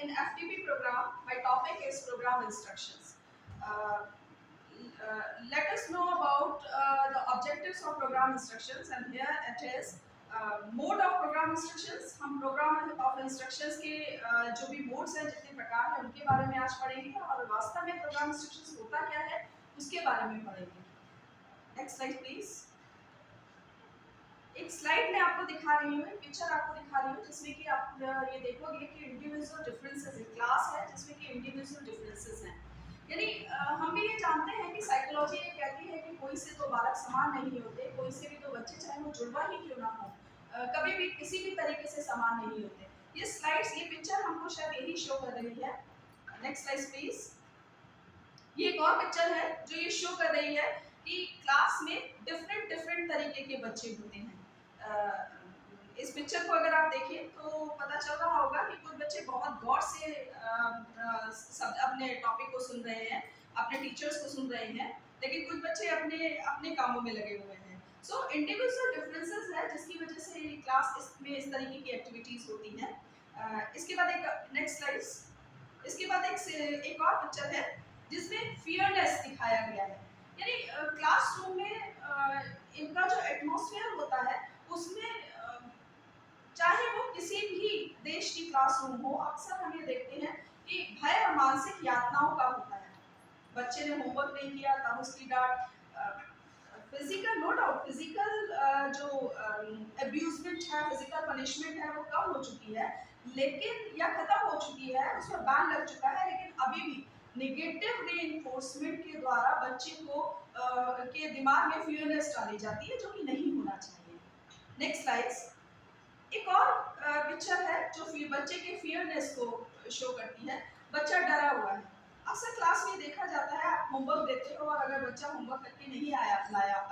in FTP program, my topic is program instructions. Let us know about the objectives of program instructions, and here it is mode of program instructions. हम program of instructions के जो भी modes हैं, जितने प्रकार हैं, उनके बारे में आज पढ़ेंगे और वास्तव में program instructions होता क्या है उसके बारे में पढ़ेंगे. Next slide please. एक स्लाइड में आपको दिखा रही हूँ, पिक्चर आपको दिखा रही हूँ जिसमें कि आप ये देखोगे कि इंडिविजुअल डिफरेंसेस है. क्लास है जिसमें कि इंडिविजुअल डिफरेंसेस हैं. यानी हम भी ये जानते हैं कि साइकोलॉजी ये कहती है कि कोई से तो बालक समान नहीं होते, कोई से भी तो बच्चे चाहे वो जुड़वा ही क्यों ना हो, कभी भी किसी भी तरीके से समान नहीं होते. ये स्लाइड्स, ये पिक्चर हमको शायद यही शो कर रही है. Next slide please. ये एक और पिक्चर है जो ये शो कर रही है कि क्लास में डिफरेंट तरीके के बच्चे होते हैं. इस पिक्चर को अगर आप देखें तो पता चल रहा होगा कि कुछ बच्चे बहुत गौर से सब अपने टॉपिक को सुन रहे हैं, अपने टीचर्स को सुन रहे हैं, लेकिन कुछ बच्चे अपने अपने कामों में लगे हुए हैं. सो इंडिविजुअल डिफरेंसेस है जिसकी वजह से क्लास इसमें इस तरीके की एक्टिविटीज होती हैं. इसके बाद एक नेक्स्ट स्लाइड्स. इसके बाद एक और पिक्चर है जिसमें फियरनेस दिखाया गया है. यानी क्लासरूम में इनका जो एटमॉस्फेयर होता है उसमें चाहे वो किसी भी देश की क्लासरूम हो, अक्सर हम ये देखते हैं कि भय और मानसिक यातनाओं का होता है. बच्चे ने होमवर्क नहीं किया तब उसकी डांट. फिजिकल, नो डाउट फिजिकल जो अब्यूजमेंट है, फिजिकल पनिशमेंट है वो कम हो चुकी है, लेकिन या खत्म हो चुकी है, उस पर बैन लग चुका है, लेकिन अभी भी नेगेटिव रीइंफोर्समेंट के द्वारा बच्चे को के दिमाग में फियरनेस डाली जाती है जो कि नहीं होना चाहिए. Next slides. एक और पिक्चर है जो बच्चे के फियरनेस को शो करती है. बच्चा डरा हुआ है. अक्सर क्लास में देखा जाता है, आप होमवर्क देते हो और अगर बच्चा होमवर्क करके नहीं लाया,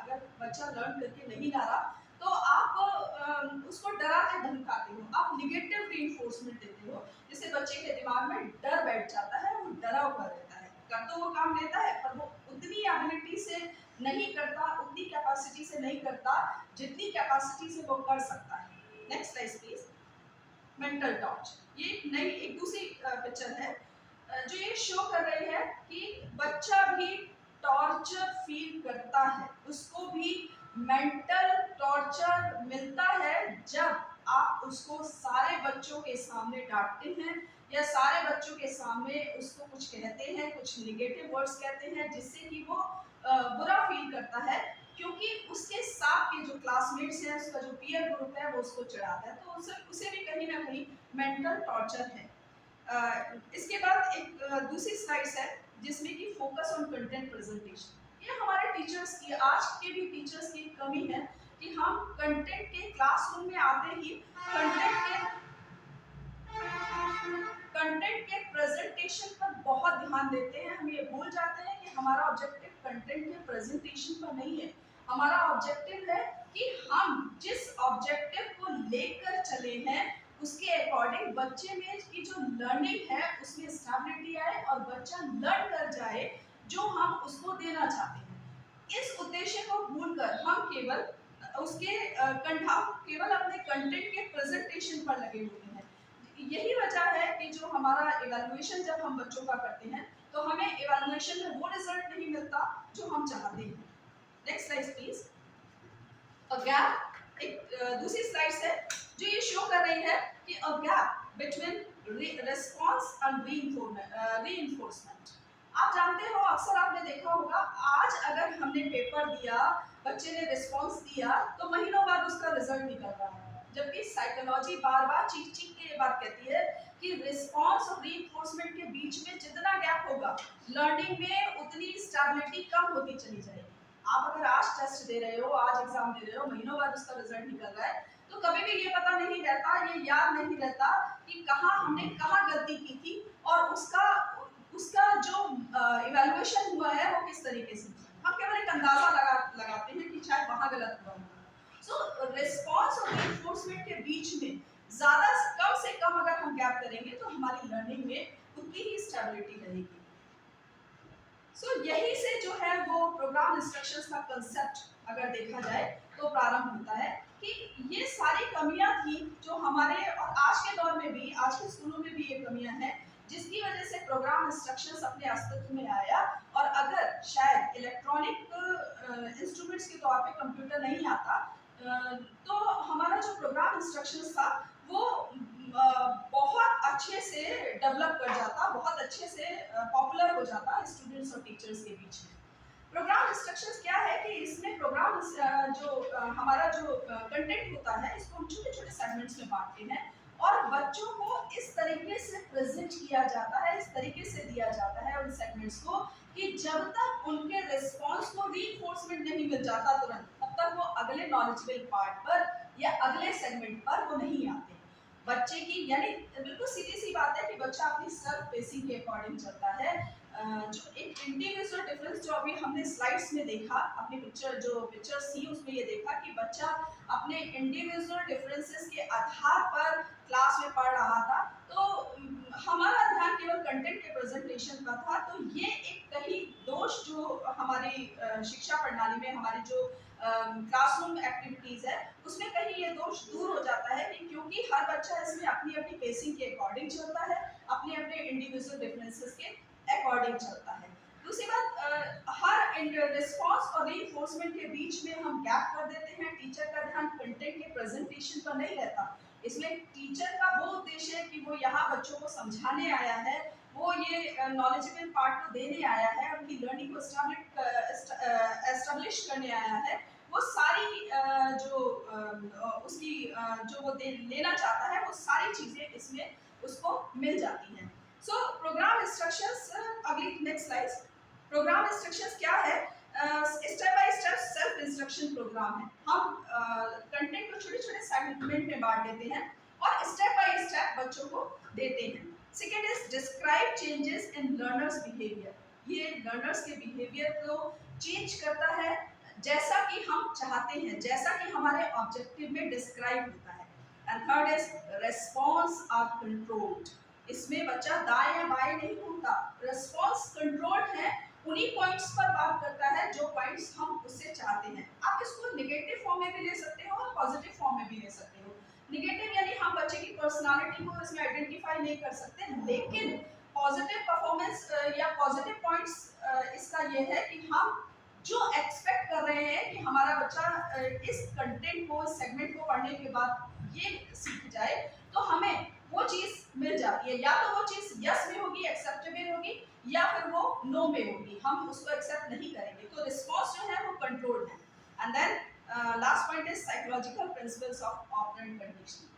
अगर बच्चा लर्न करके नहीं ला रहा, तो आप उसको डराते धमकाते हो, आप निगेटिव रीइंफोर्समेंट देते हो, जिससे बच्चे के दिमाग में डर बैठ जाता है, वो डरा हुआ रहता है. कर तो वो काम लेता है पर वो उतनी एबिलिटी से नहीं करता, उतनी कैपेसिटी से नहीं करता जितनी कैपेसिटी से वो कर सकता है. Next slide please. Mental torch. ये एक दूसरी पिक्चर है जो ये शो कर रही है कि बच्चा भी टॉर्चर फील करता है, उसको भी मेंटल टॉर्चर मिलता है जब आप उसको सारे बच्चों के सामने डांटते हैं या सारे बच्चों के सामने उसको कुछ कहते हैं, कुछ निगेटिव वर्ड्स कहते हैं, जिससे कि वो बुरा फील करता है, क्योंकि उसके साथ के जो क्लासमेट्स हैं, उसका जो पीयर ग्रुप है वो उसको चिढ़ाता है, तो उसे भी कहीं ना कहीं मेंटल टॉर्चर है. इसके बाद एक दूसरी स्लाइड्स है जिसमें कि फोकस ऑन कंटेंट प्रेजेंटेशन. ये हमारे टीचर्स की, आज के भी टीचर्स की कमी है कि हम कंटेंट के क्लासरूम में आते ही कंटेंट के प्रेजेंटेशन पर बहुत ध्यान देते हैं. हम ये भूल जाते हैं कि हमारा ऑब्जेक्टिव कंटेंट के प्रेजेंटेशन पर नहीं है. हमारा ऑब्जेक्टिव है कि हम जिस ऑब्जेक्टिव को लेकर चले हैं उसके अकॉर्डिंग बच्चे में की जो लर्निंग है उसमें स्टेबिलिटी आए और बच्चा लर्न कर जाए जो हम उसको देना चाहते हैं. इस उद्देश्य को भूलकर हम केवल उसके केवल अपने कंटेंट के प्रेजेंटेशन पर लगे हुए हैं. यही वजह है कि जो हमारा इवैल्यूएशन जब हम बच्चों का करते हैं तो हमें इवैल्यूएशन में वो रिजल्ट नहीं मिलता जो हम चाहते हैं. Next slide please. A gap. एक दूसरी स्लाइड है जो ये शो कर रही है कि a gap between response and reinforcement. आप जानते हो, अक्सर आपने देखा होगा, आज अगर हमने पेपर दिया, बच्चे ने रिस्पांस दिया, तो महीनों बाद उसका रिजल्ट निकल रहा है, जबकि साइकोलॉजी बार बार चीख चीख के ये बात कहती है कि रिस्पांस और रीइंफोर्समेंट के बीच में जितना गैप होगा, लर्निंग में उतनी स्टेबिलिटी कम होती चली जाएगी. आप अगर आज टेस्ट दे रहे हो, आज एग्जाम दे रहे हो, महीनों बाद उसका रिजल्ट निकल रहा है, तो कभी भी ये पता नहीं रहता, ये याद नहीं रहता कि हमने कहाँ गलती की थी और उसका जो इवैल्यूएशन हुआ है वो किस तरीके से. हम केवल एक अंदाजा लगाते हैं कि शायद वहाँ गलत हुआ होगा. सो रिस्पॉन्स और रीइंफोर्समेंट के बीच में कम से कम अगर हम गैप करेंगे तो हमारी लर्निंग में उतनी ही स्टेबिलिटी रहेगी. यही से जो है वो प्रोग्राम इंस्ट्रक्शंस का कंसेप्ट अगर देखा जाए तो प्रारंभ होता है कि ये सारी कमियां थी जो हमारे, और आज के दौर में भी, आज के स्कूलों में भी ये कमियां हैं जिसकी वजह से प्रोग्राम इंस्ट्रक्शंस अपने अस्तित्व में आया। और अगर शायद इलेक्ट्रॉनिक इंस्ट्रूमेंट्स के तौर पे कंप्यूटर नहीं आता तो हमारा जो प्रोग्राम इंस्ट्रक्शंस था वो बहुत अच्छे से डेवलप कर जाता, बहुत अच्छे से पॉपुलर हो जाता स्टूडेंट्स और टीचर्स के बीच में। प्रोग्राम इंस्ट्रक्शंस क्या है कि इसमें प्रोग्राम हमारा जो कंटेंट होता है इसको हम छोटे छोटे सेगमेंट्स में बांटते हैं और बच्चों को इस तरीके से प्रेजेंट किया जाता है, इस तरीके से दिया जाता है उन सेगमेंट्स को कि जब तक उनके रिस्पॉन्स को रीइंफोर्समेंट नहीं मिल जाता तुरंत, तब तक वो अगले नॉलेजेबल पार्ट पर या अगले सेगमेंट पर वो नहीं आते। बच्चे की यानी बिल्कुल सीधी सी बात है कि बच्चा अपनी सेल्फ पेसिंग के अकॉर्डिंग चलता है। जो एक इंडिविजुअल डिफरेंस जो अभी हमने स्लाइड्स में देखा, अपनी पिक्चर्स थी उसमें ये देखा कि बच्चा अपने इंडिविजुअल डिफरेंसेस के आधार पर क्लास में पढ़ रहा था। तो हमारा ध्यान केवल कंटेंट के प्रेजेंटेशन पर था। तो ये एक कहीं दोष जो हमारी शिक्षा प्रणाली में हमारी जो क्लासरूम एक्टिविटीज है उसमें कहीं ये दोष दूर हो जाता है कि क्योंकि हर बच्चा इसमें अपनी अपनी पेसिंग के अकॉर्डिंग चलता है, अपने अपने इंडिविजुअल डिफरेंसेस के अकॉर्डिंग चलता है। दूसरी बात, हर रिस्पॉन्स और रीइंफोर्समेंट के बीच में हम गैप कर देते हैं। टीचर का ध्यान कंटेंट के प्रेजेंटेशन पर नहीं रहता, इसलिए टीचर का वो उद्देश्य है कि वो यहाँ बच्चों को समझाने आया है, वो ये नॉलेजेबल पार्ट को देने आया है, उनकी लर्निंग को एस्टेब्लिश करने आया है। वो सारी उसकी जो वो लेना चाहता है वो सारी चीज़ें इसमें उसको मिल जाती हैं। सो प्रोग्राम इंस्ट्रक्शंस, अगली नेक्स्ट स्लाइड। प्रोग्राम इंस्ट्रक्शंस क्या है? Step by step self instruction programme है। हम कंटेंट को छोटे छोटे सेगमेंट में बांट देते हैं और स्टेप बाय स्टेप बच्चों को देते हैं। Second is describe changes in learners behaviour. ये लर्नर्स के बिहेवियर को चेंज करता है जैसा कि हम चाहते हैं, जैसा कि हमारे ऑब्जेक्टिव में डिस्क्राइब होता है। And third is response are controlled. इसमें बच्चा दाएं या बाएं नहीं घूमता, रिस्पॉन्स कंट्रोल्ड है, उन्हीं पॉइंट्स पर बात करता है जो पॉइंट्स हम उससे चाहते हैं। आप इसको नेगेटिव फॉर्म में भी ले सकते हो और पॉजिटिव फॉर्म में भी ले सकते हो। नेगेटिव यानी हम बच्चे की पर्सनालिटी को इसमें आइडेंटिफाई नहीं कर सकते, लेकिन पॉजिटिव परफॉर्मेंस या पॉजिटिव पॉइंट्स इसका ये है कि हम जो एक्सपेक्ट कर रहे हैं कि हमारा बच्चा इस कंटेंट को, इस सेगमेंट को पढ़ने के बाद ये सीख जाए, तो हमें वो चीज़ मिल जाती है। या तो वो चीज़ यस में होगी, एक्सेप्टेबल होगी, या फिर वो नो में होगी, हम उसको एक्सेप्ट नहीं करेंगे। तो रिस्पॉन्स जो है वो कंट्रोल्ड है। And then last point is psychological principles of operant conditioning.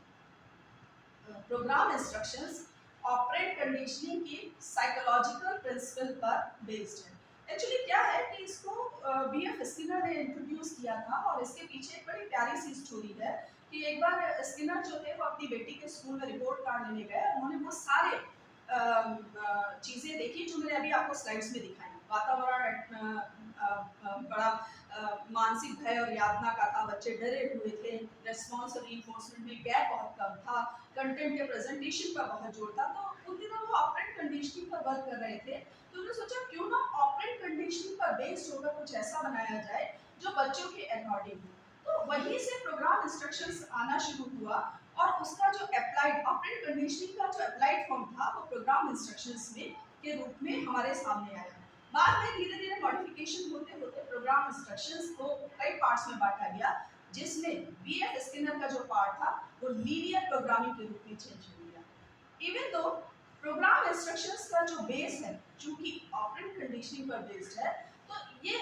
Programme instructions operant conditioning की साइकोलॉजिकल प्रिंसिपल पर बेस्ड है। एक्चुअली क्या है कि इसको B.F. स्किनर ने इंट्रोड्यूस किया था और इसके पीछे एक बड़ी प्यारी सी स्टोरी है कि एक बार स्किनर जो थे वो अपनी बेटी के स्कूल में रिपोर्ट कार्ड लेने गए। उन्होंने वो सारे चीज़ें देखी जो मैंने अभी आपको स्लाइड्स में दिखाई। वातावरण बड़ा मानसिक भय और यातना का था, बच्चे डरे हुए थे, रेस्पॉन्स और रीइंफोर्समेंट में गैप बहुत कम था, कंटेंट के प्रेजेंटेशन पर बहुत जोर था। तो उन दिनों वो ऑपरेंट कंडीशनिंग पर वर्क कर रहे थे। तो उन्होंने सोचा क्यों ना ऑपरेंट कंडीशनिंग पर बेस्ड होकर कुछ ऐसा बनाया जाए जो बच्चों के अकॉर्डिंग हो। तो वहीं से प्रोग्राम इंस्ट्रक्शंस आना शुरू हुआ और उसका जो अप्लाइड ऑपरेंट कंडीशनिंग का जो अप्लाइड फॉर्म था वो प्रोग्राम इंस्ट्रक्शंस में के रूप में हमारे सामने आया। बाद में धीरे धीरे मॉडिफिकेशन होते होते प्रोग्राम इंस्ट्रक्शंस को कई पार्ट्स में बांटा गया, जिसमें B.F. स्किनर का जो पार्ट था वो लीनियर प्रोग्रामिंग के रूप में चेंज हो गया। इवन दो प्रोग्राम इंस्ट्रक्शंस का जो बेस है चूंकि ऑपरेंट कंडीशनिंग पर बेस्ड है, तो ये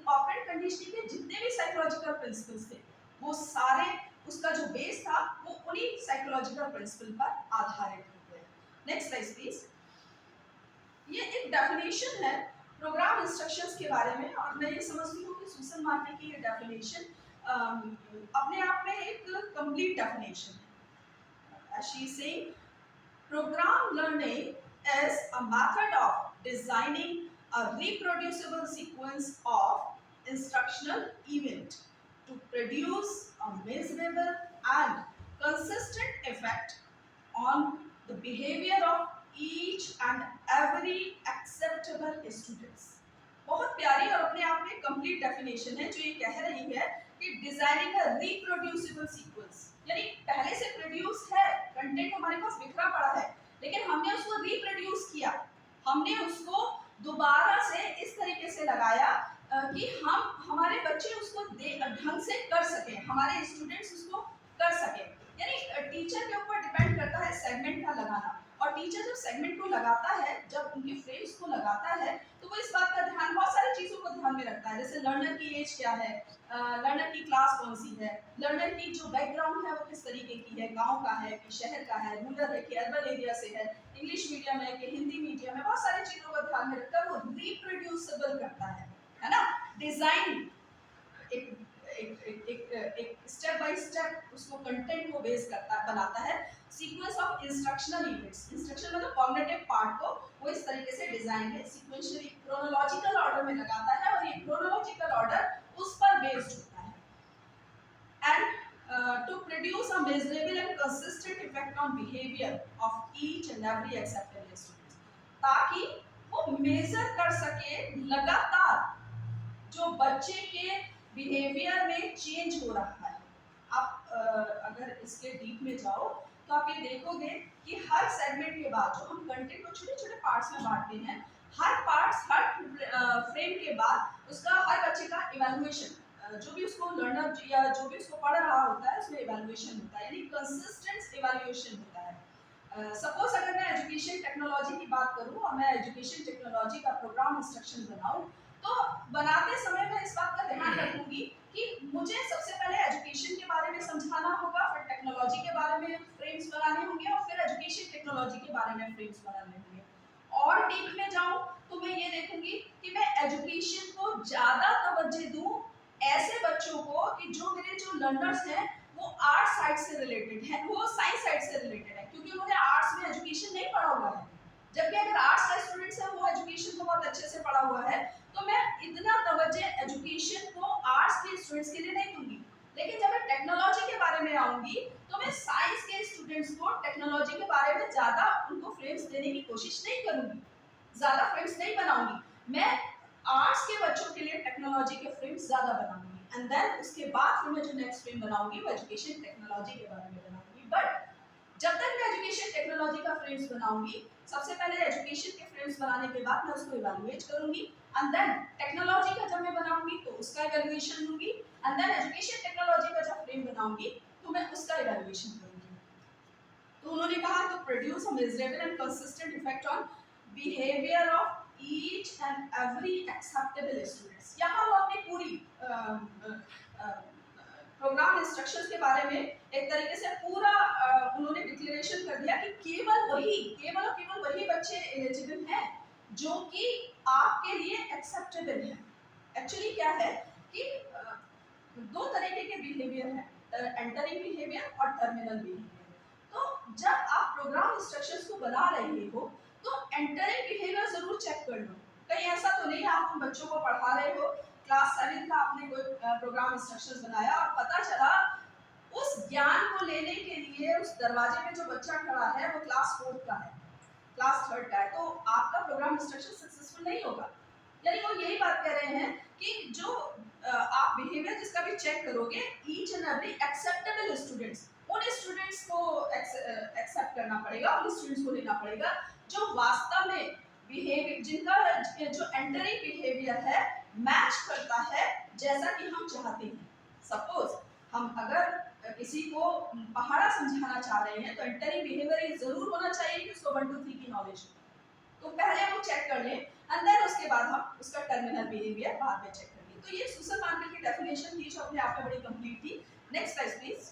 ऑपरेंट कंडीशनिंग के जितने भी साइकोलॉजिकल प्रिंसिपल्स थे वो सारे, उसका जो बेस था वो उन्हीं साइकोलॉजिकल प्रिंसिपल पर आधारित होते हैं। Next slide please. ये एक डेफिनेशन है प्रोग्राम इंस्ट्रक्शंस के बारे में और मैं ये समझती हूँ कि सुसन मार्टी की ये डेफिनेशन अपने आप में एक कंप्लीट डेफिनेशन है। She is saying program learning is a method of designing a reproducible sequence of instructional event to produce a measurable and consistent effect on the behavior of each and every acceptable students। बहुत प्यारी और अपने आप में complete definition है जो ये कह रही है कि डिजाइनिंग अ रिप्रोड्यूसिबल सीक्वेंस, यानी पहले से प्रोड्यूस है कंटेंट हमारे पास बिखरा पड़ा है, लेकिन हमने हमने उसको दोबारा से इस तरीके से लगाया कि हम हमारे बच्चे उसको ढंग से कर सके, हमारे स्टूडेंट्स उसको कर सके। यानी टीचर के ऊपर डिपेंड करता है सेगमेंट का लगाना, और टीचर जब सेगमेंट को लगाता है, जब उनके फ्रेम्स को लगाता है, तो वो इस बात का ध्यान, बहुत सारी चीज़ों को ध्यान में रखता है, जैसे लर्नर की एज क्या है, लर्नर की क्लास कौन सी है, लर्नर की जो बैकग्राउंड है वो किस तरीके की है, गांव का है कि शहर का है, रूरल है कि अर्बन एरिया से है, इंग्लिश मीडियम है कि हिंदी मीडियम है, बहुत सारी चीज़ों को ध्यान में रखकर वो रिप्रोड्यूसिबल करता है ना। डिज़ाइन एक एक एक एक, एक स्टेप बाय स्टेप उसको कंटेंट को बेस करता बनाता है। Sequence of instructional units, instruction मतलब कॉग्निटिव पार्ट को वो इस तरीके से डिजाइन है, सीक्वेंशियली क्रोनोलॉजिकल ऑर्डर में लगाता है, और ये क्रोनोलॉजिकल ऑर्डर उस पर बेस्ड होता है। And to produce a measurable and consistent effect on behaviour of each and every acceptable student, ताकि वो मेजर कर सके लगातार जो बच्चे के बिहेवियर में चेंज हो रहा है। आप अगर इसके डीप में जाओ तो आप ये देखोगे कि हर सेगमेंट के बाद जो हम कंटेंट को छोटे छोटे पार्ट्स में बांटते हैं, हर पार्ट्स, हर फ्रेम के बाद उसका हर बच्चे का इवैल्यूएशन, जो भी उसको लर्नर या जो भी उसको पढ़ रहा होता है उसमें इवैल्यूएशन होता है, यानी कंसिस्टेंट इवैल्यूएशन होता है। सपोज अगर मैं एजुकेशन टेक्नोलॉजी की बात करूं और मैं एजुकेशन टेक्नोलॉजी का प्रोग्राम इंस्ट्रक्शन बनाऊं, तो बनाते समय मैं इस बात का ध्यान रखूंगी कि मुझे सबसे पहले एजुकेशन के बारे में समझाना होगा, फिर टेक्नोलॉजी के बारे में फ्रेम्स बनाने होंगे, और फिर एजुकेशन टेक्नोलॉजी के बारे में फ्रेम्स बनाने होंगे। और डीप में जाऊं तो मैं ये देखूंगी कि मैं एजुकेशन को ज़्यादा तवज्जो दूं ऐसे बच्चों को कि जो मेरे जो लर्नर्स हैं वो आर्ट साइड से रिलेटेड है, वो साइंस साइड से रिलेटेड है, क्योंकि उन्होंने आर्ट्स में एजुकेशन नहीं पढ़ा हुआ है। जबकि अगर आर्ट्स का स्टूडेंट्स है वो एजुकेशन को बहुत अच्छे से पढ़ा हुआ है, तो मैं इतना तवज्जो एजुकेशन को आर्ट्स के स्टूडेंट्स के लिए नहीं दूंगी। लेकिन जब मैं टेक्नोलॉजी के बारे में आऊंगी तो मैं साइंस के स्टूडेंट्स को टेक्नोलॉजी के बारे में ज़्यादा उनको फ्रेम्स देने की कोशिश नहीं करूंगी, ज़्यादा फ्रेम्स नहीं बनाऊंगी। मैं आर्ट्स के बच्चों के लिए टेक्नोलॉजी के फ्रेम्स ज़्यादा बनाऊंगी, एंड देन उसके बाद फिर मैं जो नेक्स्ट फ्रेम बनाऊंगी वो एजुकेशन टेक्नोलॉजी के बारे में बनाऊंगी। बट जब तक मैं एजुकेशन टेक्नोलॉजी का फ्रेम्स बनाऊंगी, सबसे पहले एजुकेशन के फ्रेम्स बनाने के बाद मैं उसको इवैल्यूएट करूंगी, एंड देन टेक्नोलॉजी का जब मैं बनाऊंगी तो उसका इवैल्यूएशन लूंगी, एंड देन एजुकेशन टेक्नोलॉजी का जब फ्रेम बनाऊंगी तो मैं उसका इवैल्यूएशन करूंगी। तो उन्होंने कहा to produce a measurable and consistent effect on behaviour of each and every acceptable students. यहाँ वो अपनी पूरी प्रोग्राम इंस्ट्रक्शंस के बारे में एक तरीके से पूरा उन्होंने डिक्लेरेशन कर दिया कि केवल वही बच्चे एलिजिबल हैं जो कि आपके लिए एक्सेप्टेबल है। एक्चुअली क्या है कि दो तरीके के बिहेवियर हैं, एंटरिंग बिहेवियर और टर्मिनल बिहेवियर। तो जब आप प्रोग्राम इंस्ट्रक्शंस को बना रहे हो तो एंटरिंग बिहेवियर जरूर चेक कर लो। कहीं ऐसा तो नहीं आप उन बच्चों को पढ़ा रहे हो, क्लास 7 का आपने कोई प्रोग्राम इंस्ट्रक्शंस बनाया और पता चला उस ज्ञान को लेने के लिए उस दरवाजे पे जो बच्चा खड़ा है वो क्लास 4 का है, क्लास 3 का है, तो आपका प्रोग्राम इंस्ट्रक्शन सक्सेसफुल नहीं होगा। यानी वो यही बात कह रहे हैं कि जो आप बिहेवियर जिसका भी चेक करोगे, each and every acceptable students, उन स्टूडेंट्स को एक्सेप्ट करना पड़ेगा, उन स्टूडेंट्स को लेना पड़ेगा जो वास्तव में बिहेवियर, जिनका जो एंटरिंग बिहेवियर है मैच करता है जैसा कि हम चाहते हैं। सपोज हम अगर किसी को पहाड़ा समझाना चाह रहे हैं तो एंटरिंग बिहेवियर ये जरूर होना चाहिए कि उसको 1 2 3 की नॉलेज हो, तो पहले हम चेक कर लें, एंड देन उसके बाद हम उसका टर्मिनल बिहेवियर बाद में चेक करेंगे। तो ये सुसन मार्केट की डेफिनेशन थी जो अपने आप में बड़ी कंप्लीट थी। Next slide please.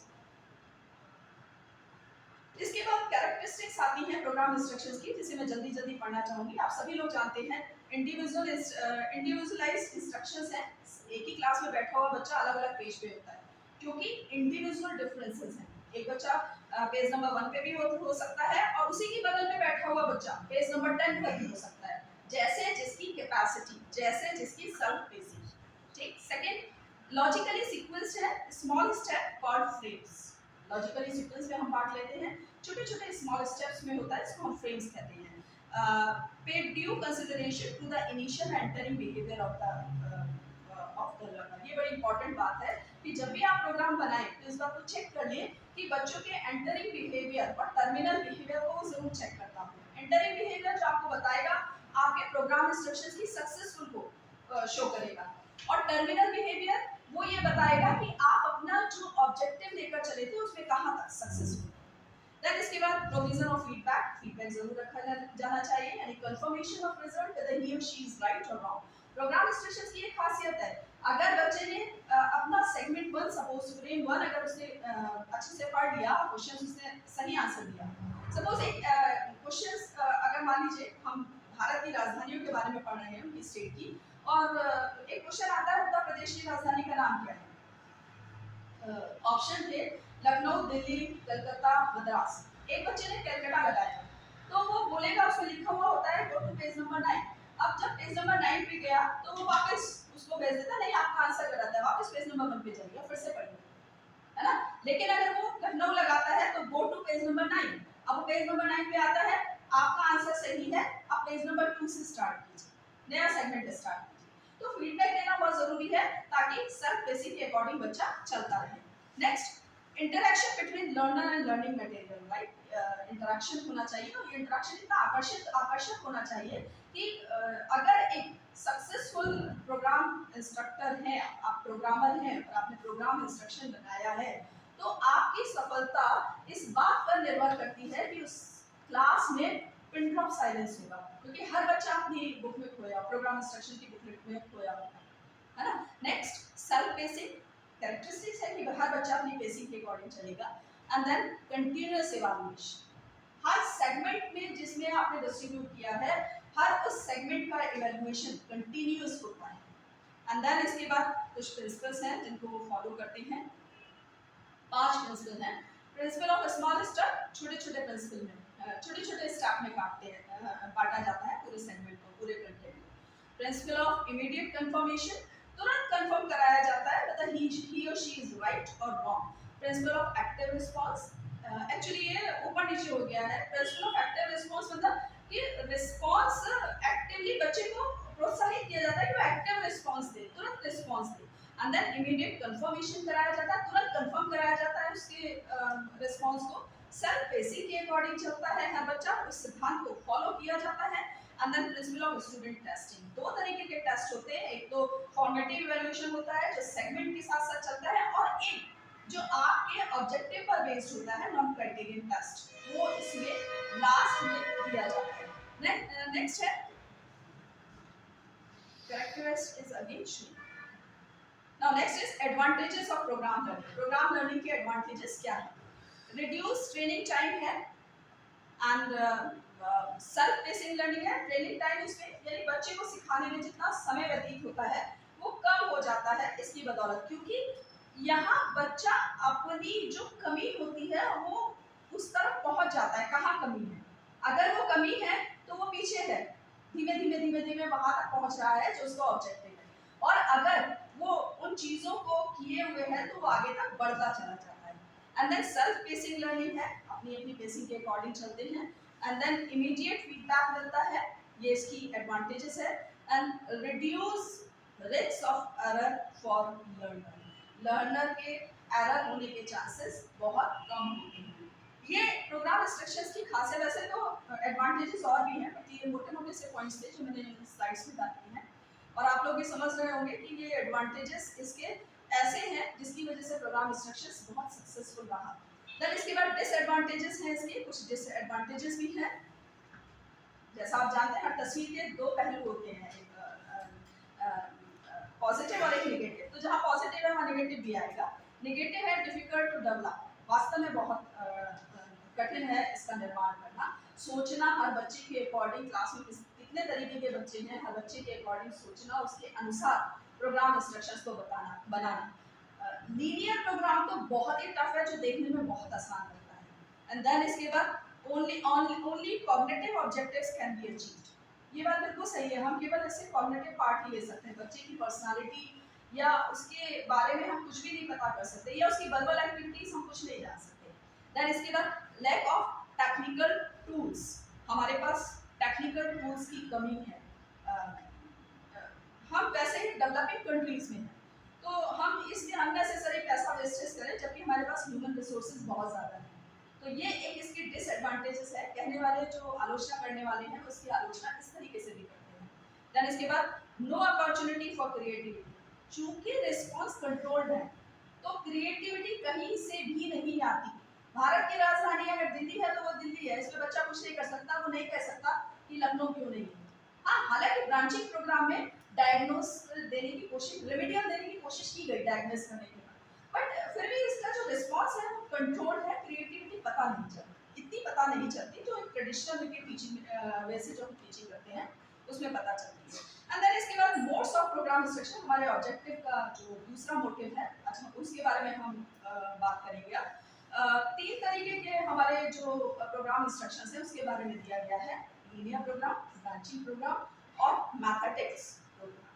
इसके बाद कैरेक्टरिस्टिक्स आती हैं प्रोग्राम इंस्ट्रक्शंस की, जिसे मैं जल्दी जल्दी पढ़ना चाहूंगी। आप सभी लोग जानते हैं इंडिविजुअलाइज्ड इंस्ट्रक्शंस हैं, एक ही क्लास में बैठा हुआ बच्चा अलग अलग पेज पे होता है क्योंकि इंडिविजुअल डिफरेंसेस हैं। एक बच्चा पेज नंबर 1 पे भी हो सकता है और उसी के बगल में बैठा हुआ बच्चा पेज नंबर 10 पर भी हो सकता है, जैसे जिसकी कैपेसिटी, जैसे जिसकी सेल्फ पेसिंग। ठीक। सेकंड, लॉजिकली सीक्वेंस्ड है, small step called frames. Logically sequence में हम बांट लेते हैं, छोटे छोटे स्मॉल स्टेप्स में होता है, इसको हम फ्रेम्स कहते हैं। Pay due consideration to the initial entering behaviour of the learner. ये बड़ी इंपॉर्टेंट बात है कि जब भी आप प्रोग्राम बनाएं तो इस बात को चेक कर लें कि बच्चों के एंटरिंग बिहेवियर और टर्मिनल बिहेवियर को जरूर चेक करना हो। एंटरिंग बिहेवियर जो आपको बताएगा प्रोग्राम इंस्ट्रक्शंस की सक्सेसफुल को शो करेगा। और टर्मिनल बिहेवियर वो ये बताएगा कि आप अपना जो ऑब्जेक्टिव लेकर चले थे उसमें कहाँ तक सक्सेसफुल। देन इसके बाद प्रोविजन ऑफ फीडबैक, फीडबैक जरूर रखा जाना चाहिए, यानी कंफर्मेशन ऑफ रिजल्ट वेदर ही और शी इज राइट और रॉन्ग। प्रोग्राम इंस्ट्रक्शंस की एक खासियत है, अगर बच्चे ने अपना सेगमेंट 1 सपोज फ्रेम 1 अगर उसने अच्छे से पढ़ लिया, क्वेश्चंस उसने सही आंसर दिया, सपोज एक क्वेश्चंस अगर मान लीजिए हम भारत की राजधानियों के बारे में पढ़ रहे हैं, उनकी स्टेट की, और एक क्वेश्चन आता है उत्तर प्रदेश की राजधानी का नाम क्या है। ऑप्शन थे लखनऊ, दिल्ली, कलकत्ता, मद्रास। एक बच्चे ने कलकत्ता लगाया, तो वो बोलेगा उसमें लिखा हुआ होता है गो टू पेज नंबर 9। अब जब पेज नंबर 9 पे गया तो वो वापस उसको भेज देता, नहीं आपका आंसर गलत है, वापस पेज नंबर 1 पे जाइए, फिर से पढ़िए, है ना। लेकिन अगर वो लखनऊ लगाता है तो गो टू पेज नंबर 9, अब वो पेज नंबर 9 पे आता है, आपका आंसर सही है, आप पेज नंबर 2 से स्टार्ट कीजिए, नया सेगमेंट स्टार्ट कीजिए। तो फीडबैक देना बहुत जरूरी है ताकि सेल्फ बेसिक के अकॉर्डिंग बच्चा चलता रहे। Next, interaction between learner and learning material, right. Interaction होना चाहिए, और ये इंटरेक्शन इतना आकर्षक होना चाहिए कि अगर एक सक्सेसफुल प्रोग्राम इंस्ट्रक्टर है, आप प्रोग्रामर हैं और आपने प्रोग्राम इंस्ट्रक्शन बनाया है, तो आपकी सफलता इस बात पर निर्भर करती है कि उस क्लास में पिन ड्रॉप साइलेंस होगा, क्योंकि हर बच्चा अपनी बुक में खोया, प्रोग्राम इंस्ट्रक्शन की बुक में खोया होगा, है ना। नेक्स्ट, सेल्फ बेसिक कैरेक्टरिस्टिक्स है कि हर बच्चा अपनी बेसिक के अकॉर्डिंग चलेगा। एंड देन कंटीन्यूअस इवैल्यूएशन, हर सेगमेंट में जिसमें आपने डिस्ट्रीब्यूट किया है, हर उस सेगमेंट का इवैल्यूएशन कंटीन्यूअस होता है। एंड देन इसके बाद कुछ प्रिंसिपल्स हैं जिनको वो फॉलो करते हैं। 5 प्रिंसिपल हैं। प्रिंसिपल ऑफ स्मॉल स्टेप, छोटे छोटे प्रिंसिपल में छोटे छोटे स्टेप में बांटा जाता है पूरे सेगमेंट को, पूरे कंटेंट को। प्रिंसिपल ऑफ इमीडिएट कंफर्मेशन, तुरंत कंफर्म कराया जाता है whether he or she is right or wrong। Principle of active response, actually ये ऊपर नीचे हो गया है। प्रिंसिपल ऑफ एक्टिव रिस्पांस मतलब कि रिस्पांस एक्टिवली बच्चे को प्रोत्साहित किया जाता है कि वो एक्टिव रिस्पांस दे, तुरंत रिस्पांस दे। एंड देन इमीडिएट कंफर्मेशन कराया जाता है, तुरंत कंफर्म कराया जाता है उसके रिस्पांस को। सेल्फ बेसिक के अकॉर्डिंग चलता है हर बच्चा, उस सिद्धांत को फॉलो किया जाता है। And then principle of student testing, 2 तरीके के टेस्ट होते हैं, एक तो फॉर्मेटिव इवैल्यूएशन होता है जो सेगमेंट के साथ साथ चलता है, और एक जो आपके ऑब्जेक्टिव पर बेस्ड होता है नॉन क्राइटेरियन टेस्ट, वो इसमें लास्ट में दिया जाता है। नेक्स्ट है characteristics is again shown। Now next is advantages of program learning। program learning के advantages क्या है? reduce training time है, एंड सेल्फ बेसिक लर्निंग है। ट्रेनिंग टाइम इसमें यानी बच्चे को सिखाने में जितना समय व्यतीत होता है वो कम हो जाता है इसकी बदौलत, क्योंकि यहाँ बच्चा अपनी जो कमी होती है वो उस तरफ पहुंच जाता है, कहाँ कमी है, अगर वो कमी है तो वो पीछे है, धीमे धीमे वहां तक पहुंच रहा है जो उसका ऑब्जेक्टिव है, और अगर वो उन चीजों को किए हुए है तो वो आगे तक बढ़ता चला जाता है। And then self basic learning है, अपनी अपनी बेसिक के अकॉर्डिंग चलते हैं। एंड देन इमीडिएट फीडबैक मिलता है, ये इसकी एडवांटेजेस है। And reduce risk of error for learner, learner के एरर होने के चांसेस बहुत कम होते हैं। ये प्रोग्राम इंस्ट्रक्शंस की खासियत, वैसे तो एडवांटेजेस और भी हैं, बट ये मोटे मोटे से पॉइंट्स थे जो मैंने स्लाइड्स में डाले हैं, और आप लोग भी समझ रहे होंगे कि ये एडवांटेजेस इसके ऐसे हैं जिसकी वजह से प्रोग्राम इंस्ट्रक्शंस बहुत सक्सेसफुल रहा। देन इसके बाद डिसएडवांटेजेस हैं, इसके कुछ डिसएडवांटेजेस भी हैं। जैसा आप जानते हैं हर तस्वीर के 2 पहलू होते हैं, एक पॉजिटिव और एक नेगेटिव। तो जहाँ पॉजिटिव है वहाँ नेगेटिव भी आएगा। नेगेटिव है डिफिकल्ट टू डेवलप, वास्तव में बहुत कठिन है इसका निर्माण करना, सोचना हर बच्चे के अकॉर्डिंग, क्लास में कितने तरीके के बच्चे हैं, हर बच्चे के अकॉर्डिंग सोचना, उसके अनुसार प्रोग्राम इंस्ट्रक्शंस को बनाना। लीनियर प्रोग्राम तो बहुत ही टफ है जो देखने में बहुत आसान लगता है। एंड देन इसके बाद only cognitive objectives can be achieved, ये बात बिल्कुल सही है, हम केवल इससे कॉग्निटिव पार्ट ही ले सकते हैं, बच्चे की पर्सनालिटी या उसके बारे में हम कुछ भी नहीं पता कर सकते, या उसकी वर्बल एक्टिविटीज हम कुछ नहीं जान सकते। देन इसके बाद लैक ऑफ टेक्निकल टूल्स, हमारे पास टेक्निकल टूल्स की कमी है। हम वैसे ही डेवलपिंग कंट्रीज में हैं, तो हम इसलिए अननेसेसरी पैसा वेस्टेज करें जबकि हमारे पास ह्यूमन रिसोर्सेज बहुत ज़्यादा हैं। तो ये एक इसकी डिसएडवांटेजेस है, कहने वाले जो आलोचना करने वाले हैं उसकी आलोचना इस तरीके से भी करते हैं। देन इसके बाद नो अपॉर्चुनिटी फॉर क्रिएटिविटी, चूंकि रिस्पॉन्स कंट्रोल्ड है तो क्रिएटिविटी कहीं से भी नहीं आती। भारत की राजधानी अगर दिल्ली है तो वो दिल्ली है, इसमें बच्चा कुछ नहीं कर सकता, वो नहीं कह सकता कि लखनऊ क्यों नहीं है। हाँ, हालांकि ब्रांचिंग प्रोग्राम में डायग्नोस देने की कोशिश, रेमेडियल देने की कोशिश की गई डायग्नोस करने के बाद, बट फिर भी इसका जो रिस्पॉन्स है वो कंट्रोल्ड है, क्रिएटिविटी पता नहीं चलती, इतनी पता नहीं चलती जो ट्रेडिशनल के टीचिंग वैसे जो टीचिंग करते हैं उसमें पता चलती है। एंड देन इसके बाद मोड्स ऑफ प्रोग्राम इंस्ट्रक्शन, हमारे ऑब्जेक्टिव का जो दूसरा मोटिव है, अच्छा उसके बारे में हम बात करेंगे। तीन तरीके के हमारे जो प्रोग्राम इंस्ट्रक्शंस है उसके बारे में दिया गया है, लीनियर प्रोग्राम, ब्रांचिंग प्रोग्राम और mathematics programme.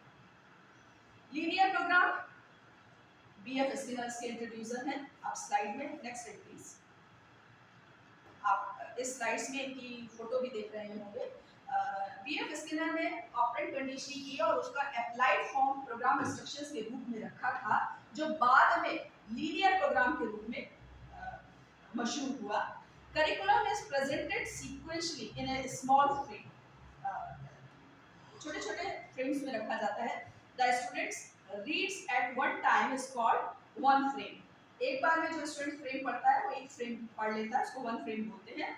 Linear programme B F Skinner's के इंट्रोड्यूसर हैं, आप स्लाइड में नेक्स्ट स्लाइड प्लीज, आप इस स्लाइड्स में इनकी फोटो भी देख रहे होंगे। बीएफ स्किनर ने ऑपरेंट कंडीशनिंग की और उसका अप्लाइड फॉर्म प्रोग्राम इंस्ट्रक्शंस के रूप में रखा था, जो बाद में लीनियर प्रोग्राम के रूप में मशहूर हुआ। Curriculum is presented sequentially in a small frame, छोटे छोटे फ्रेम्स में रखा जाता है। The students reads at one time is called one frame, एक बार में जो स्टूडेंट फ्रेम पढ़ता है वो एक फ्रेम पढ़ लेता है, उसको वन फ्रेम बोलते हैं।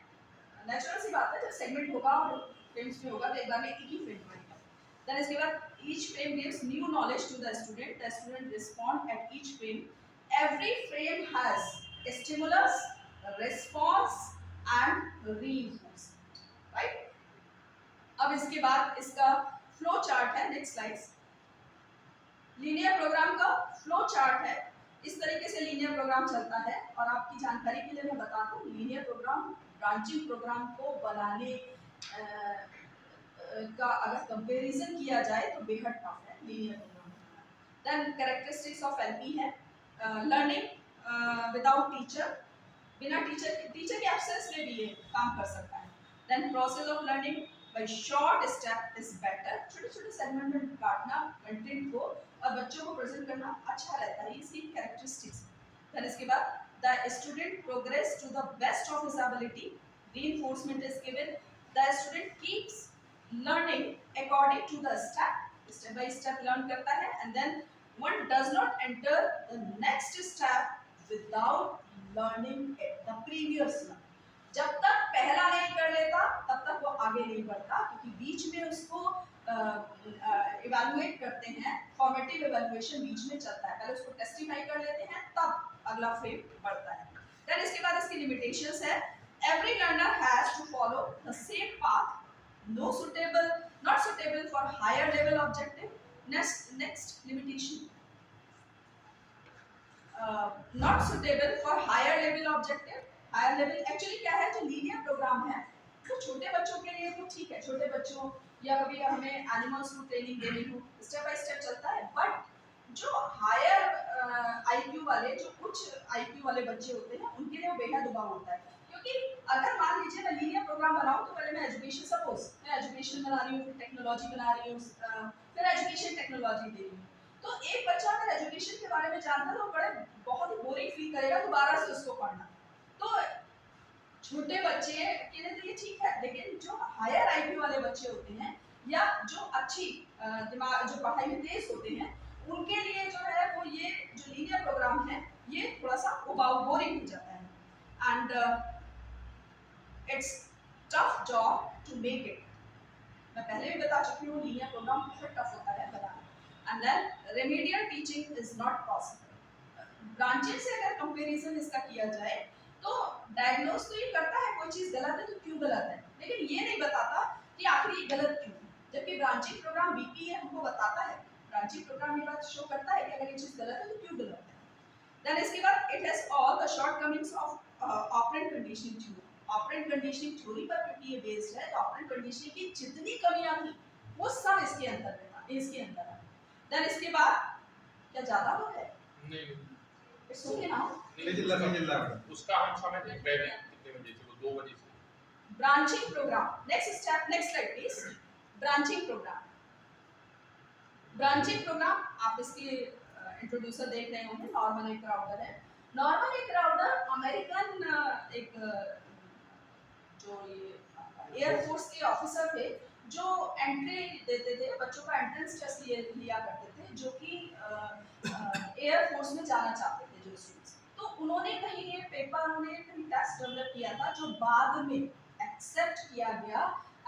नेचुरल सी बात है, जब सेगमेंट होगा और फ्रेम्स में होगा तो एक बार में एक ही फ्रेम पढ़ेगा। देन इसके बाद each frame gives new knowledge to the student respond at each frame, every frame has stimulus, response and reinforcement, right. अब इसके बाद इसका फ्लो चार्ट है, नेक्स्ट स्लाइड्स। लीनियर प्रोग्राम का फ्लो चार्ट है, इस तरीके से लीनियर प्रोग्राम चलता है। और आपकी जानकारी के लिए मैं बता दूं, लीनियर प्रोग्राम ब्रांचिंग प्रोग्राम को बनाने का अगर कंपैरिजन किया जाए तो बेहद टफ है linear program. Then characteristics of LP है, लर्निंग विदाउट टीचर, बिना टीचर के एब्सेंस में भी ये काम कर सकता है। Then process of learning by short step is better, छोटे छोटे सेगमेंट में काटना कंटेंट को और बच्चों को प्रेजेंट करना अच्छा रहता है, इसकी कैरेक्टरिस्टिक्स। देन इसके बाद the student progress to the best of his ability, reinforcement is given, the student keeps learning according to the step by step learn करता है। And then one does not enter the next step without learning the previous one, जब तक पहला नहीं कर लेता तब तक वो आगे नहीं बढ़ता, क्योंकि बीच में उसको इवैल्यूएट करते हैं, फॉर्मेटिव इवैल्यूएशन बीच में चलता है, पहले उसको टेस्टिफाई कर लेते हैं तब अगला फ्रेम बढ़ता है। देन इसके बाद इसकी लिमिटेशंस है, every learner has to follow the same path, no suitable, not suitable for higher level objective. Next limitation, not suitable for higher level objective. Higher level actually क्या है, जो लीनियर प्रोग्राम है तो छोटे बच्चों के लिए तो ठीक है, छोटे बच्चों या कभी हमें एनिमल्स को ट्रेनिंग देनी हो स्टेप बाय स्टेप चलता है, बट जो हायर आईक्यू वाले, जो उच्च आईक्यू वाले बच्चे होते हैं उनके लिए वो बेहद दुबाव होता है। क्योंकि अगर मान लीजिए मैं लीनियर प्रोग्राम बनाऊं तो पहले मैं एजुकेशन, सपोज मैं एजुकेशन बना रही हूँ, फिर टेक्नोलॉजी बना रही हूँ, फिर एजुकेशन टेक्नोलॉजी दे रही हूँ, तो एक बच्चा अगर एजुकेशन के बारे में जानता है तो बड़े बहुत ही बोरिंग फील करेगा दोबारा से उसको पढ़ना। तो छोटे बच्चे के लिए तो ये ठीक है, लेकिन जो हायर आईक्यू वाले बच्चे होते हैं या जो अच्छी दिमाग, जो पढ़ाई में तेज होते हैं, उनके लिए जो है वो ये जो लीनियर प्रोग्राम है ये थोड़ा सा बोरिंग हो जाता है। And it's tough job to make it, मैं पहले भी बता चुकी हूँ लीनियर प्रोग्राम बहुत टफ होता है बनाना। And then remedial teaching is not possible. Branching से अगर कंपैरिजन इसका किया जाए तो डायग्नोस तो ये करता है कोई चीज गलत है तो क्यों गलत है, लेकिन ये नहीं बताता कि आखिर ये गलत क्यों है। जबकि ब्रांचिंग प्रोग्राम बीपी है हमको बताता है, ब्रांचिंग प्रोग्राम ये बात शो करता है कि अगर ये चीज गलत है तो क्यों गलत है। देन इसके बाद it has all the shortcomings of operant conditioning theory. Operant conditioning theory पर क्योंकि ये बेस्ड है तो ऑपरेंट कंडीशनिंग की जितनी कमियां थी वो सब इसके अंदर था, इसके अंदर है। देन इसके बाद क्या ज्यादा हो है नहीं इट्स ओके नाउ, उसका हम समय देख रहे हैं कितने बजे से, वो 2 बजे से। Branching program, next step, next slide please. Branching program, branching program आप इसकी इंट्रोड्यूसर देख रहे होंगे, नॉर्मन ए क्राउडर है। नॉर्मन ए क्राउडर अमेरिकन एक जो ये एयरफोर्स के ऑफिसर थे जो एंट्री देते थे, बच्चों का एंट्रेंस टेस्ट लिया करते थे, जो कि एयरफोर्स में जाना चाहते थे जो स्टूडेंट्स। तो उन्होंने कहीं ये पेपर, उन्होंने कहीं टेस्ट डेवलप किया था जो बाद में एक्सेप्ट किया गया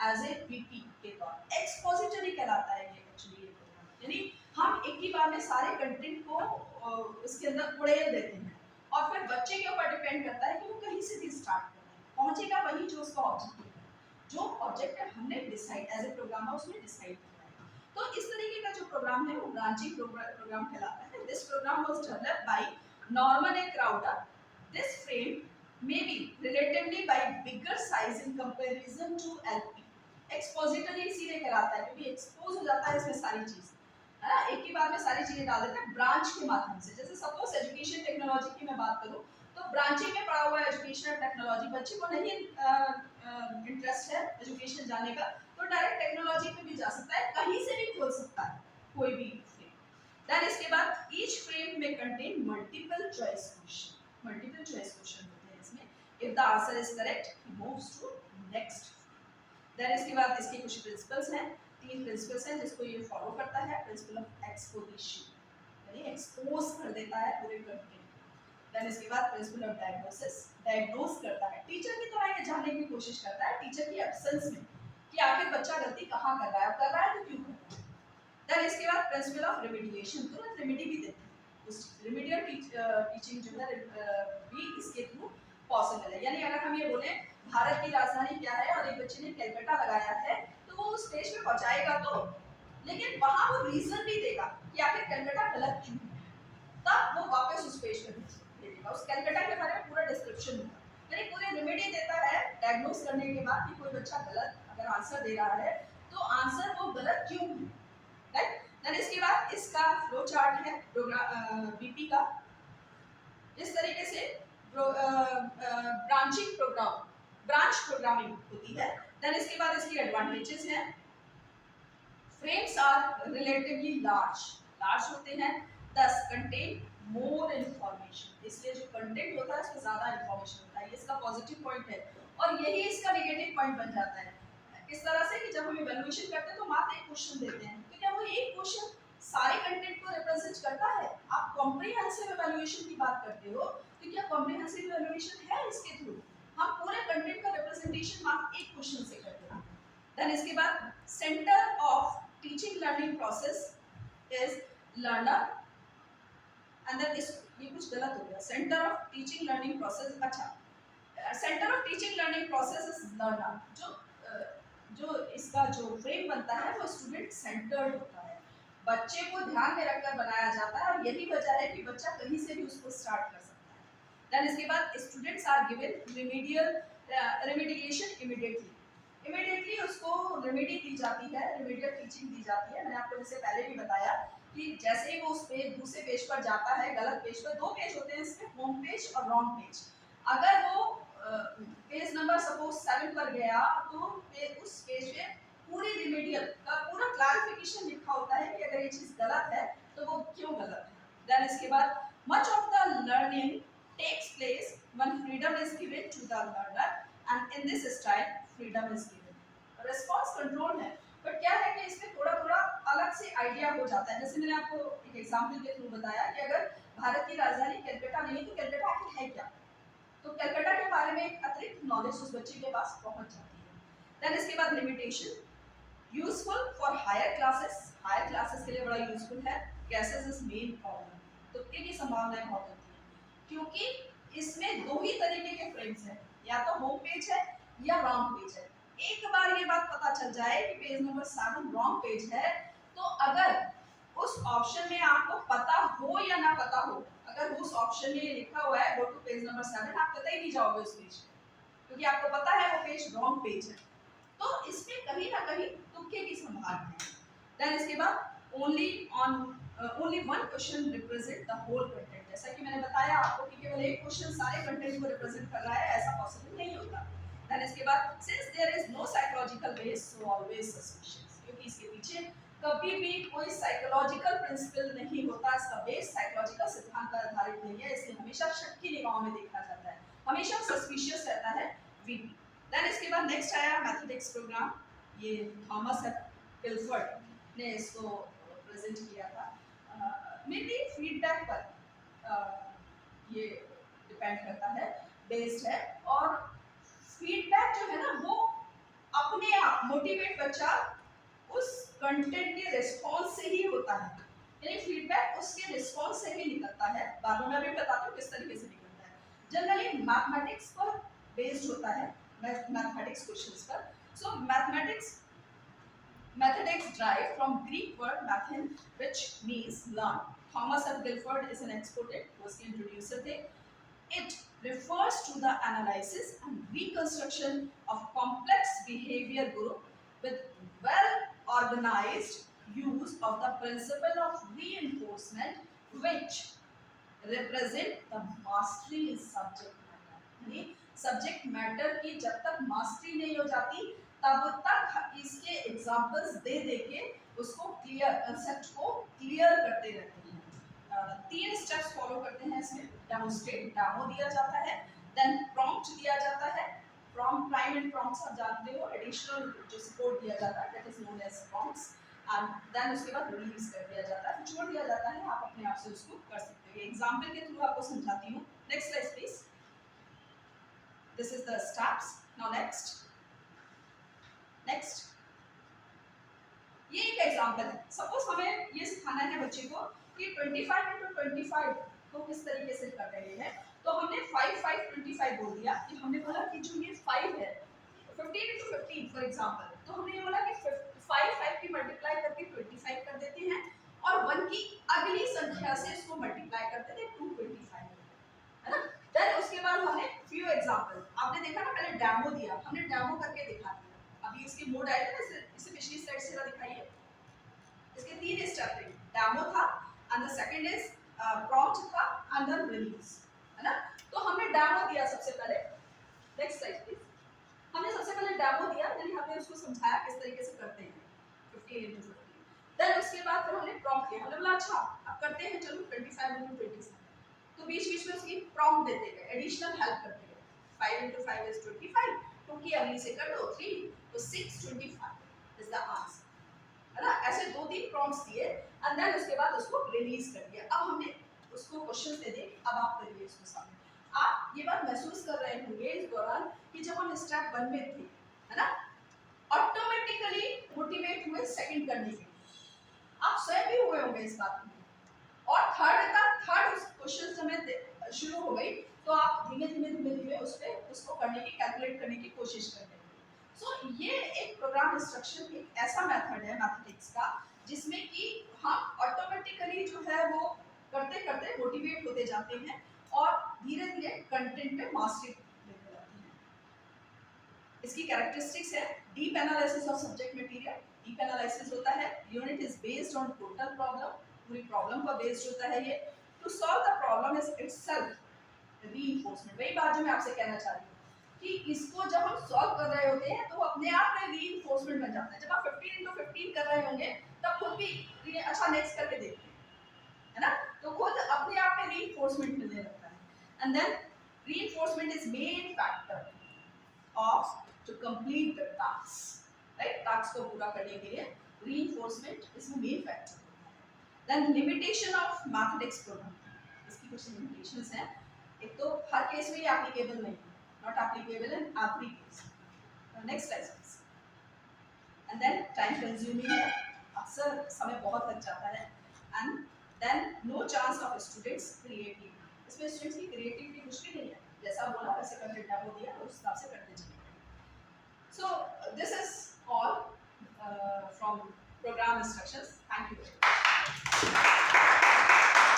एज ए पीपी के तौर। एक्सपोजिटरी कहलाता है ये एक्चुअली ये प्रोग्राम, यानी हम एक ही बार में सारे कंटेंट को इसके अंदर उड़ेल देते हैं और फिर बच्चे के ऊपर डिपेंड करता है कि वो कहीं से भी स्टार्ट कर रहे हैं, पहुंचेगा वही जो उसका ऑब्जेक्टिव है, जो ऑब्जेक्टिव हमने डिसाइड एज ए प्रोग्रामर उसमें डिसाइड किया है। तो इस तरीके का जो प्रोग्राम है वो ब्रांचिंग प्रोग्राम कहलाता है। This program was developed by Norman A Crowder. This frame may be relatively by bigger size in comparison to LP। Expository इसीलिए कहलाता है क्योंकि एक्सपोज हो जाता है इसमें सारी चीज, है ना, एक ही बार में सारी चीजें डाल देते हैं ब्रांच के माध्यम से। जैसे सपोज एजुकेशन टेक्नोलॉजी की मैं बात करूं तो ब्रांचिंग में पढ़ा हुआ है एजुकेशन टेक्नोलॉजी, बच्चे को नहीं इंटरेस्ट है एजुकेशन जाने का तो डायरेक्ट टेक्नोलॉजी में भी जा सकता है, कहीं से भी खोल सकता है कोई भी फ्रेम। देन इसके बाद ईच फ्रेम में contain multiple choice question. Multiple choice question होते हैं इसमें। If the answer is correct he moves to next. Then इसके बाद इसके कुछ प्रिंसिपल्स हैं, 3 प्रिंसिपल्स हैं जिसको ये फॉलो करता है। प्रिंसिपल ऑफ एक्सपोजिशन, यानी एक्सपोज कर देता है पूरे कंटेंट। देन इसके बाद प्रिंसिपल ऑफ डायग्नोसिस, डायग्नोस करता है, टीचर की तरह ये जानने की कोशिश करता है टीचर की एब्सेंस में कि आखिर बच्चा गलती कहाँ कर रहा है, कर रहा है तो क्यों कर रहा है। देन इसके बाद प्रिंसिपल ऑफ रेमेडिएशन, तुरंत रेमेडी भी देते हैं। उस रेमेडियल टीचिंग जो है भी इसके थ्रू पॉसिबल है। यानी अगर हम ये बोले भारत की राजधानी क्या है और एक बच्चे ने कलकत्ता लगाया है तो वो उस पेज पे पहुंचाएगा तो, लेकिन वहां वो रीजन भी देगा कि आखिर कलकत्ता गलत क्यों है, तब वो वापस उस पेज पे भेजेगा, उस कलकत्ता के बारे में पूरा डिस्क्रिप्शन होगा। यानी पूरे रेमेडी देता है डायग्नोस करने के बाद कि कोई बच्चा गलत अगर आंसर दे रहा है तो आंसर वो गलत क्यों है, राइट। देन इसके बाद इसका फ्लो चार्ट है बीपी का। इस तरीके से ब्रांचिंग प्रोग्राम, ब्रांच प्रोग्रामिंग होती है। देन इसके बाद इसकी एडवांटेजेस हैं। Frames are relatively large, large होते हैं, दस कंटेन मोर इंफॉर्मेशन, इसलिए जो कंटेंट होता है उसमें ज्यादा इंफॉर्मेशन होता है, ये इसका पॉजिटिव पॉइंट है। और यही इसका नेगेटिव पॉइंट बन जाता है इस तरह से कि जब हम इवैल्यूएशन करते हैं तो मात्र एक क्वेश्चन देते हैं, तो क्या वो एक क्वेश्चन सारे कंटेंट को रिप्रेजेंट करता है? आप कॉम्प्रिहेंसिव इवैल्यूएशन की बात करते हो तो क्या कॉम्प्रिहेंसिव इवैल्यूएशन है इसके थ्रू? हम पूरे कंटेंट का रिप्रेजेंटेशन मात्र एक क्वेश्चन से करते हैं। देन इसके बाद centre of teaching learning process is learner, and then इस ये कुछ गलत हो गया, centre of teaching learning process, अच्छा centre of teaching learning process is learner. जो इसका जो फ्रेम बनता है वो स्टूडेंट सेंटर्ड होता है, बच्चे को ध्यान में रखकर बनाया जाता है और यही वजह है कि बच्चा कहीं से भी उसको स्टार्ट कर सकता है। देन इसके बाद students are given remediation immediately उसको रेमेडी दी जाती है, रेमेडियल टीचिंग दी जाती है। मैंने आपको जैसे पहले भी बताया कि जैसे ही वो उस पेज दूसरे पेज पर जाता है, गलत पेज पर, 2 पेज होते हैं इसमें, होम पेज और रॉन्ग पेज। अगर वो पेज नंबर सपोज 7 पर गया तो उस पेज पे पूरी रिमेडियल का पूरा क्लैरिफिकेशन लिखा होता है कि अगर ये चीज गलत है तो वो क्यों गलत है। देन इसके बाद much of the learning takes place when freedom is given to the learner and in this style freedom is given. Response control है, बट क्या है कि इसमें थोड़ा थोड़ा अलग से आइडिया हो जाता है। जैसे मैंने आपको एक एग्जांपल के थ्रू बताया कि अगर भारत की राजधानी कलकत्ता नहीं तो कलकत्ता आखिर है क्या, तो कलकत्ता के बारे में एक अतिरिक्त नॉलेज उस बच्चे के पास पहुंच जाती है। देन इसके बाद limitation, useful for higher classes के लिए बड़ा यूजफुल है। गैसेस इज मेन प्रॉब्लम, तुक्के की संभावनाएं बहुत होती है क्योंकि इसमें 2 ही तरीके के फ्रेम्स हैं, या तो होम पेज है या रॉन्ग पेज है। एक बार ये बात पता चल जाए कि पेज नंबर 7 रॉन्ग पेज है, तो अगर उस ऑप्शन में आपको पता हो या ना पता हो, अगर उस ऑप्शन में ये लिखा हुआ है गो टू पेज नंबर 7, आप कतई नहीं जाओगे उस पेज पे क्योंकि आपको पता है वो पेज रॉन्ग पेज है। तो इसमें कहीं ना कहीं तुक्के की संभावना है। देन इसके बाद only one question represent the whole content, जैसा कि मैंने बताया आपको कि केवल एक क्वेश्चन सारे कंटेंट को रिप्रेजेंट कर रहा है, ऐसा पॉसिबल नहीं होता। देन इसके बाद since there is no psychological base so always suspicious, क्योंकि इसके पीछे कभी भी कोई साइकोलॉजिकल प्रिंसिपल नहीं होता, इसका बेस साइकोलॉजिकल सिद्धांत पर आधारित नहीं है, इसलिए हमेशा शक की निगाहों में देखा जाता है, हमेशा सस्पिशियस रहता है वीपी। देन इसके बाद नेक्स्ट आया मैथमेटिक्स प्रोग्राम। ये थॉमस पिलफर्ड ने इसको प्रेजेंट किया था। मेनली फीडबैक पर ये डिपेंड करता है, बेस्ड है। और फीडबैक जो है ना वो अपने आप मोटिवेट बच्चा उस कंटेंट के रिस्पॉन्स से ही होता है, यानी फीडबैक उसके रिस्पॉन्स से ही निकलता है। बाद में मैं भी बताती हूँ किस तरीके से निकलता है। जनरली मैथमेटिक्स पर बेस्ड होता है, मैथमेटिक्स क्वेश्चंस पर। सो mathematics Mathematics derived from Greek word mathen, which means learn. Thomas F. Guilford is an exponent, वो उसके इंट्रोड्यूसर थे। It refers to the analysis and reconstruction of complex behavior group with well-organized use of the principle of reinforcement, which represent the mastery in subject matter. यानी subject matter की जब तक mastery नहीं हो जाती तब तक इसके एग्जांपल्स दे दे के उसको क्लियर, कंसेप्ट को क्लियर करते रहते हैं। 3 स्टेप्स फॉलो करते हैं इसमें। डेमोस्ट्रेट, डेमो दिया जाता है, देन प्रॉम्प्ट दिया जाता है। प्रॉम्प्ट, प्राइम एंड प्रॉम्प्ट्स आप जानते हो, एडिशनल जो सपोर्ट दिया जाता है that is known as prompts. And then उसके बाद रिलीज कर दिया जाता है, छोड़ दिया जाता है, आप अपने आप से उसको कर सकते हो। ये एग्जांपल के थ्रू आपको समझाती हूँ। Next slide please. This is the steps. Now next ये एक एग्जांपल है। सपोज हमें ये सिखाना है बच्चे को कि 25 into 25 को किस तरीके से कर रहे हैं। तो हमने 5 5 25 बोल दिया कि हमने बोला कि जो ये 5 है 15 into 15 फॉर एग्जांपल, तो हमने ये बोला कि 5 5 की मल्टीप्लाई करके 25 कर देते हैं और 1 की अगली संख्या से इसको मल्टीप्लाई करते थे 225, है ना। देन उसके बाद हमने फ्यू एग्जांपल, आपने देखा ना पहले डेमो दिया, हमने डेमो करके दिखा दिया। अभी इसके मोड आए थे ना, इसे पिछली स्लाइड से जरा दिखाइए। इसके 3 स्टेप थे, डेमो था and the second is prompt था एंड देन रिलीज, है ना। तो हमने डेमो दिया सबसे पहले। Next slide please. हमने सबसे पहले डेमो दिया, यानी हमने उसको समझाया किस तरीके से करते हैं 15 into 15। देन उसके बाद फिर हमने प्रॉम्प्ट किया, हमने बोला अच्छा अब करते हैं चलो 25 into 27। तो बीच बीच में उसकी प्रॉम्प्ट देते गए, एडिशनल हेल्प करते गए। 5 into 5 is 25, 2 की अगली से कर दो 3, तो 625 इज द आंसर, है ना। ऐसे 2-3 प्रॉम्प्ट्स दिए एंड देन उसके बाद उसको रिलीज कर दिया। अब हमने उसको क्वेश्चंस दे दिए, अब आप करिए इसको सामने। आप ये बात महसूस कर रहे होंगे इस दौरान कि जब हम स्टेप 1 में थे, है ना, ऑटोमेटिकली मोटिवेट हुए सेकंड करने के लिए। आप स्वयं भी हुए होंगे इस बात में। और थर्ड क्वेश्चन जब शुरू हो गई तो आप धीमे धीमे उसको करने की, कैलकुलेट करने की कोशिश करते हैं। सो ये एक प्रोग्राम इंस्ट्रक्शन एक ऐसा मेथड है मैथमेटिक्स का जिसमें कि हम ऑटोमेटिकली जो है वो करते करते मोटिवेट होते जाते हैं और धीरे धीरे कंटेंट में मास्टरी लेते जाते हैं। इसकी कैरेक्टरिस्टिक्स है deep analysis of subject material. Deep analysis होता है, unit is based on total problem, पूरी प्रॉब्लम पर बेस्ड होता है ये। To solve the problem is itself reinforcement. वही बात जो मैं आपसे कहना चाह रही हूँ कि इसको जब हम सॉल्व कर रहे होते हैं तो वो अपने आप में रीइंफोर्समेंट बन जाता है। जब आप 15 into 15 कर रहे होंगे तब खुद भी अच्छा नेक्स्ट करके देखते हैं, है ना, तो खुद अपने आप में रीइंफोर्समेंट मिलने लगता है। And then reinforcement is main factor of to complete the task, right. Task को पूरा करने के लिए रीइंफोर्समेंट इसमें मेन फैक्टर होता है। Then limitation of mathematics program, इसकी कुछ लिमिटेशंस हैं। एक तो हर केस में ये एप्लीकेबल नहीं है, not applicable in every case. Next slide please. And then time consuming है, अक्सर समय बहुत लग जाता है। And then no chance of students creativity, इसमें students की creativity कुछ भी नहीं है, जैसा बोला वैसे कंटेंट आपको दिया उस हिसाब से करते चलिए। So this is all from program instructions. Thank you very much.